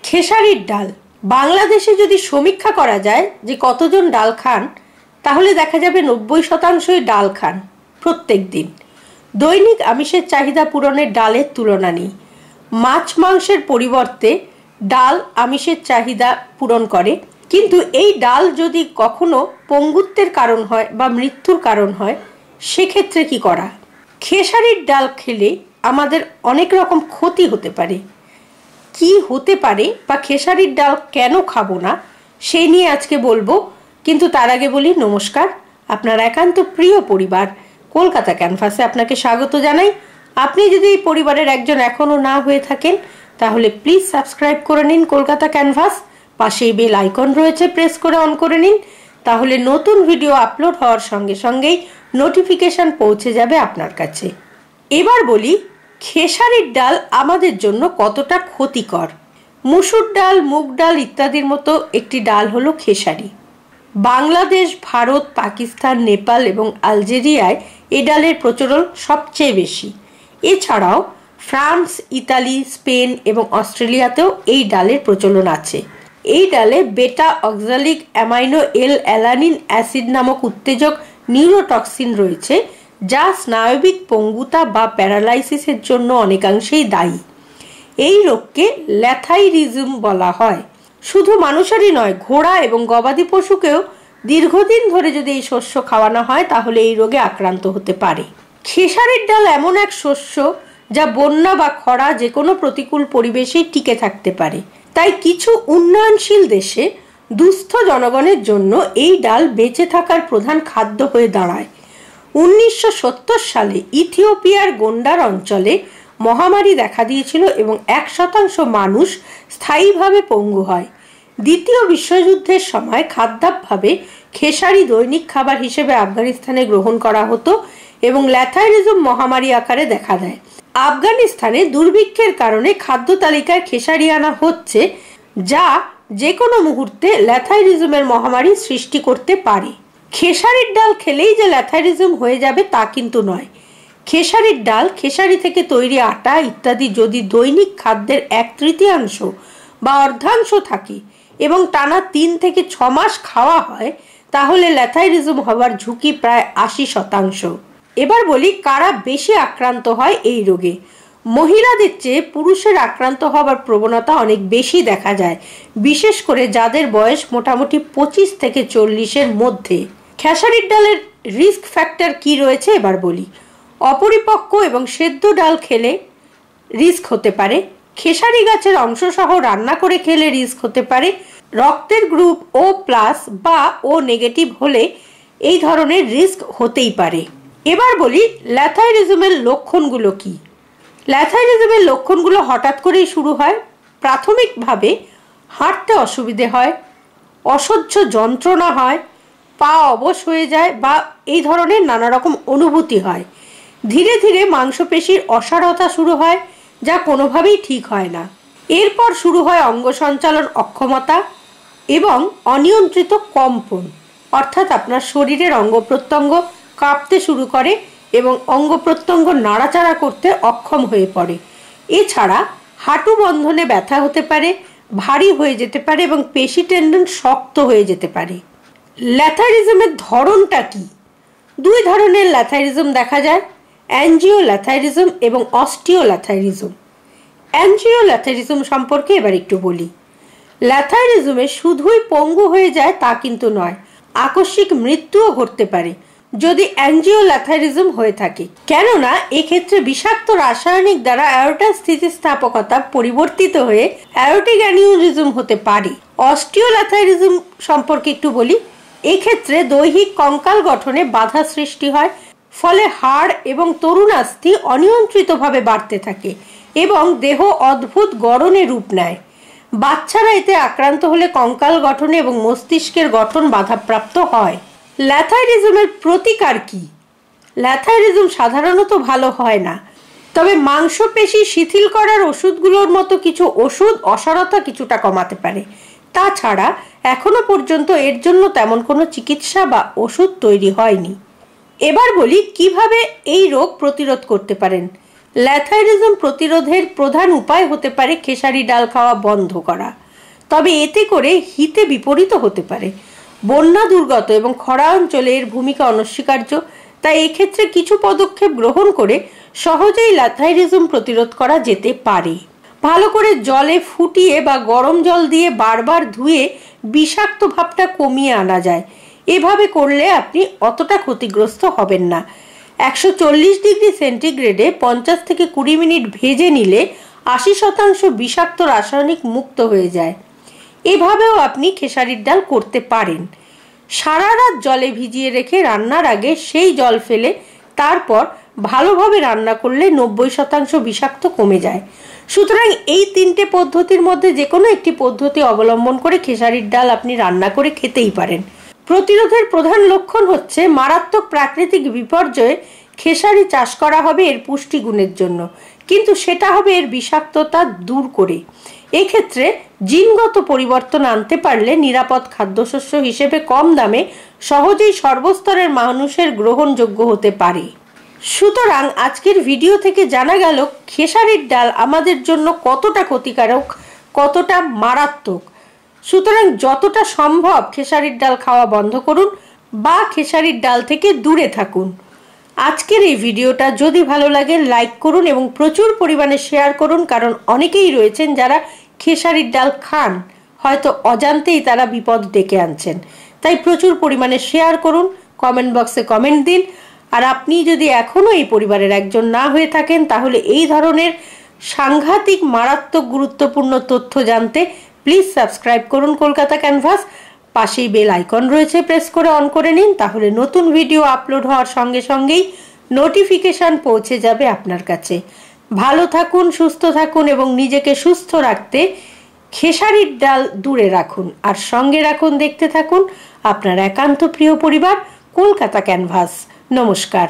খেসারির ডাল বাংলাদেশে যদি সমীক্ষা করা যায় যে কতজন ডাল খান, তাহলে দেখা যাবে 90% ডাল খান প্রত্যেক দিন। দৈনিক আমিষের চাহিদা পূরণের ডালের তুলনা নেই। মাছ মাংসের পরিবর্তে ডাল আমিষের চাহিদা পূরণ করে, কিন্তু এই ডাল যদি কখনো পঙ্গুত্বের কারণ হয় বা মৃত্যুর কারণ হয়, সেক্ষেত্রে কি করা? খেসারির ডাল খেলে আমাদের অনেক রকম ক্ষতি হতে পারে। কি হতে পারে বা খেসারির ডাল কেন খাবো না, সেই নিয়ে আজকে বলবো। কিন্তু তার আগে বলি নমস্কার, আপনার একান্ত প্রিয় পরিবার কলকাতা ক্যানভাসে আপনাকে স্বাগত জানাই। আপনি যদি এই পরিবারের একজন এখনো না হয়ে থাকেন, তাহলে প্লিজ সাবস্ক্রাইব করে নিন কলকাতা ক্যানভাস। পাশেই বেল আইকন রয়েছে, প্রেস করে অন করে নিন, তাহলে নতুন ভিডিও আপলোড হওয়ার সঙ্গে সঙ্গেই নোটিফিকেশন পৌঁছে যাবে আপনার কাছে। এবার বলি খেসারির ডাল আমাদের জন্য কতটা ক্ষতিকর। মুসুর ডাল, মুগ ডাল ইত্যাদির মতো একটি ডাল হলো খেসারি। বাংলাদেশ, ভারত, পাকিস্তান, নেপাল এবং আলজেরিয়ায় এই ডালের প্রচলন সবচেয়ে বেশি। এছাড়াও ফ্রান্স, ইতালি, স্পেন এবং অস্ট্রেলিয়াতেও এই ডালের প্রচলন আছে। এই ডালে বেটা অক্সালিক অ্যামাইনো এল অ্যালানিন অ্যাসিড নামক উত্তেজক নিউরোটক্সিন রয়েছে, যা স্নায়বিক পঙ্গুতা বা প্যারালাইসিসের জন্য অনেকাংশেই দায়ী। এই রোগকে ল্যাথাইরিজম বলা হয়। শুধু মানুষেরই নয়, ঘোড়া এবং গবাদি পশুকেও দীর্ঘদিন ধরে যদি এই শস্য খাওয়ানো হয়, তাহলে এই রোগে আক্রান্ত হতে পারে। খেসারির ডাল এমন এক শস্য যা বন্যা বা খরা যে কোনো প্রতিকূল পরিবেশেই টিকে থাকতে পারে। তাই কিছু উন্নয়নশীল দেশে দুস্থ জনগণের জন্য এই ডাল বেঁচে থাকার প্রধান খাদ্য হয়ে দাঁড়ায়। 1970 সালে ইথিওপিয়ার গোন্ডার অঞ্চলে মহামারী দেখা দিয়েছিল এবং 1% মানুষ স্থায়ীভাবে পঙ্গু হয়। দ্বিতীয় বিশ্বযুদ্ধের সময় খাদ্যাভ্যাসে খেসারি দৈনিক খাবার হিসেবে আফগানিস্তানে গ্রহণ করা হতো এবং ল্যাথাইরিজম মহামারী আকারে দেখা দেয়। আফগানিস্তানে দুর্ভিক্ষের কারণে খাদ্য তালিকায় খেসারি আনা হচ্ছে, যা যে কোনো মুহূর্তে ল্যাথাইরিজমের মহামারী সৃষ্টি করতে পারে। খেসারির ডাল খেলেই যে ল্যাথাইরিজম হয়ে যাবে তা কিন্তু নয়। খেসারির ডাল, খেসারি থেকে তৈরি আটা ইত্যাদি যদি দৈনিক খাদ্যের 1/3 বা অর্ধাংশ থাকে এবং টানা 3 থেকে 6 মাস খাওয়া হয়, তাহলে ল্যাথাইরিজম হওয়ার ঝুঁকি প্রায় 80%। এবার বলি কারা বেশি আক্রান্ত হয় এই রোগে। মহিলাদের চেয়ে পুরুষের আক্রান্ত হওয়ার প্রবণতা অনেক বেশি দেখা যায়, বিশেষ করে যাদের বয়স মোটামুটি 25 থেকে 40-এর মধ্যে। খেসারির ডালের রিস্ক ফ্যাক্টর কি রয়েছে এবার বলি। অপরিপক্ক এবং সেদ্ধ ডাল খেলে রিস্ক হতে পারে। খেসারি গাছের অংশ সহ রান্না করে খেলে রিস্ক হতে পারে। রক্তের গ্রুপ O+ বা O- হলে এই ধরনের রিস্ক হতেই পারে। এবার বলি ল্যাথাইরিজমের লক্ষণগুলো কি। ল্যাথাইরিজমের লক্ষণগুলো হঠাৎ করেই শুরু হয়। প্রাথমিকভাবে হাঁটতে অসুবিধে হয়, অসহ্য যন্ত্রণা হয়, পা অবশ হয়ে যায় বা এই ধরনের নানা রকম অনুভূতি হয়। ধীরে ধীরে মাংসপেশির অসাড়তা শুরু হয়, যা কোনোভাবেই ঠিক হয় না। এরপর শুরু হয় অঙ্গ সঞ্চালন অক্ষমতা এবং অনিয়ন্ত্রিত কম্পন, অর্থাৎ আপনার শরীরের অঙ্গ প্রত্যঙ্গ কাঁপতে শুরু করে এবং অঙ্গ প্রত্যঙ্গ নাড়াচাড়া করতে অক্ষম হয়ে পড়ে। এছাড়া হাঁটু বন্ধনে ব্যথা হতে পারে, ভারী হয়ে যেতে পারে এবং পেশি টেন্ডন শক্ত হয়ে যেতে পারে। ল্যাথাইরিজমের ধরনটা কি? 2 ধরনের ল্যাথাইরিজম দেখা যায়, অ্যাঞ্জিওল্যাথাইরিজম এবং অস্টিওল্যাথাইরিজম। অ্যাঞ্জিওল্যাথাইরিজম সম্পর্কে এবার একটু বলি। ল্যাথাইরিজমে শুধুই পঙ্গু হয়ে যায় তা কিন্তু নয়, আকস্মিক মৃত্যুও ঘটতে পারে যদি অ্যাঞ্জিওল্যাথাইরিজম হয়ে থাকে, কেননা এক্ষেত্রে বিষাক্ত রাসায়নিক দ্বারা অ্যাওর্টার স্থিতিস্থাপকতা পরিবর্তিত হয়ে অ্যাওর্টিক অ্যানিউরিজম হতে পারে। অস্টিওল্যাথাইরিজম সম্পর্কে একটু বলি। এক্ষেত্রে দৈহিক কঙ্কাল গঠনে বাধা সৃষ্টি হয়, ফলে হাড় এবং তরুণাস্থি অনিয়ন্ত্রিতভাবে বাড়তে থাকে এবং দেহ অদ্ভুত গড়নে রূপ নেয়। বাচ্চারা এতে আক্রান্ত হলে কঙ্কাল গঠনে এবং মস্তিষ্কের গঠন বাধাপ্রাপ্ত হয়। ল্যাথাইরিজমের প্রতিকার কি? ল্যাথাইরিজম সাধারণত ভালো হয় না, তবে মাংসপেশি শিথিল করার ওষুধগুলোর মতো কিছু ওষুধ অসাড়তা কিছুটা কমাতে পারে। তাছাড়া এখনো পর্যন্ত এর জন্য তেমন কোনো চিকিৎসা বা ওষুধ তৈরি হয়নি। এবার বলি কিভাবে এই রোগ প্রতিরোধ করতে পারেন। ল্যাথাইরিজম প্রতিরোধের প্রধান উপায় হতে পারে খেসারি ডাল খাওয়া বন্ধ করা, তবে এতে করে হিতে বিপরীত হতে পারে। বন্যা দুর্গত এবং খরা অঞ্চলে এর ভূমিকা অনস্বীকার্য, তাই এক্ষেত্রে কিছু পদক্ষেপ গ্রহণ করে সহজেই ল্যাথাইরিজম প্রতিরোধ করা যেতে পারে। ভালো করে জলে ফুটিয়ে বা গরম জল দিয়ে বারবার ধুয়ে বিষাক্ত ভাবটা কমিয়ে আনা যায়। এভাবে করলে আপনি অতটা ক্ষতিগ্রস্ত হবেন না। 140 ডিগ্রি সেন্টিগ্রেডে 50 থেকে 20 মিনিট ভেজে নিলে 80% বিষাক্ত রাসায়নিক মুক্ত হয়ে যায়। এভাবেও আপনি খেসারির ডাল করতে পারেন। সারা রাত জলে ভিজিয়ে রেখে রান্নার আগে সেই জল ফেলে তারপর ভালোভাবে রান্না করলে 90% বিষাক্ত কমে যায়। সুতরাং এই 3টে পদ্ধতির মধ্যে যে কোনো একটি পদ্ধতি অবলম্বন করে খেসারির ডাল আপনি রান্না করে খেতেই পারেন। প্রতিরোধের প্রধান লক্ষণ হচ্ছে মারাত্মক প্রাকৃতিক বিপর্যয়ে খেসারি চাষ করা হবে এর পুষ্টিগুণের জন্য, কিন্তু সেটা হবে এর বিষাক্ততা দূর করে। এক্ষেত্রে জিনগত পরিবর্তন আনতে পারলে নিরাপদ খাদ্যশস্য হিসেবে কম দামে সহজেই সর্বস্তরের মানুষের গ্রহণযোগ্য হতে পারে। সুতরাং আজকের ভিডিও থেকে জানা গেল খেসারির ডাল আমাদের জন্য কতটা ক্ষতিকারক, কতটা মারাত্মক। সুতরাং যতটা সম্ভব খেসারির ডাল খাওয়া বন্ধ করুন বা খেসারির ডাল থেকে দূরে থাকুন। আজকের এই ভিডিওটা যদি ভালো লাগে লাইক করুন এবং প্রচুর পরিমাণে শেয়ার করুন, কারণ অনেকেই রয়েছেন যারা খেসারির ডাল খান, হয়তো অজান্তেই তারা বিপদ ডেকে আনছেন। তাই প্রচুর পরিমাণে শেয়ার করুন, কমেন্ট বক্সে কমেন্ট দিন। আর আপনি যদি এখনও এই পরিবারের একজন না হয়ে থাকেন তাহলে এই ধরনের সাংঘাতিক মারাত্মক গুরুত্বপূর্ণ তথ্য জানতে প্লিজ সাবস্ক্রাইব করুন কলকাতা ক্যানভাস। পাশেই বেল আইকন রয়েছে, প্রেস করে অন করে নিন, তাহলে নতুন ভিডিও আপলোড হওয়ার সঙ্গে সঙ্গেই নোটিফিকেশন পৌঁছে যাবে আপনার কাছে। ভালো থাকুন, সুস্থ থাকুন এবং নিজেকে সুস্থ রাখতে খেসারির ডাল দূরে রাখুন আর সঙ্গে রাখুন দেখতে থাকুন আপনার একান্ত প্রিয় পরিবার কলকাতা ক্যানভাস। নমস্কার।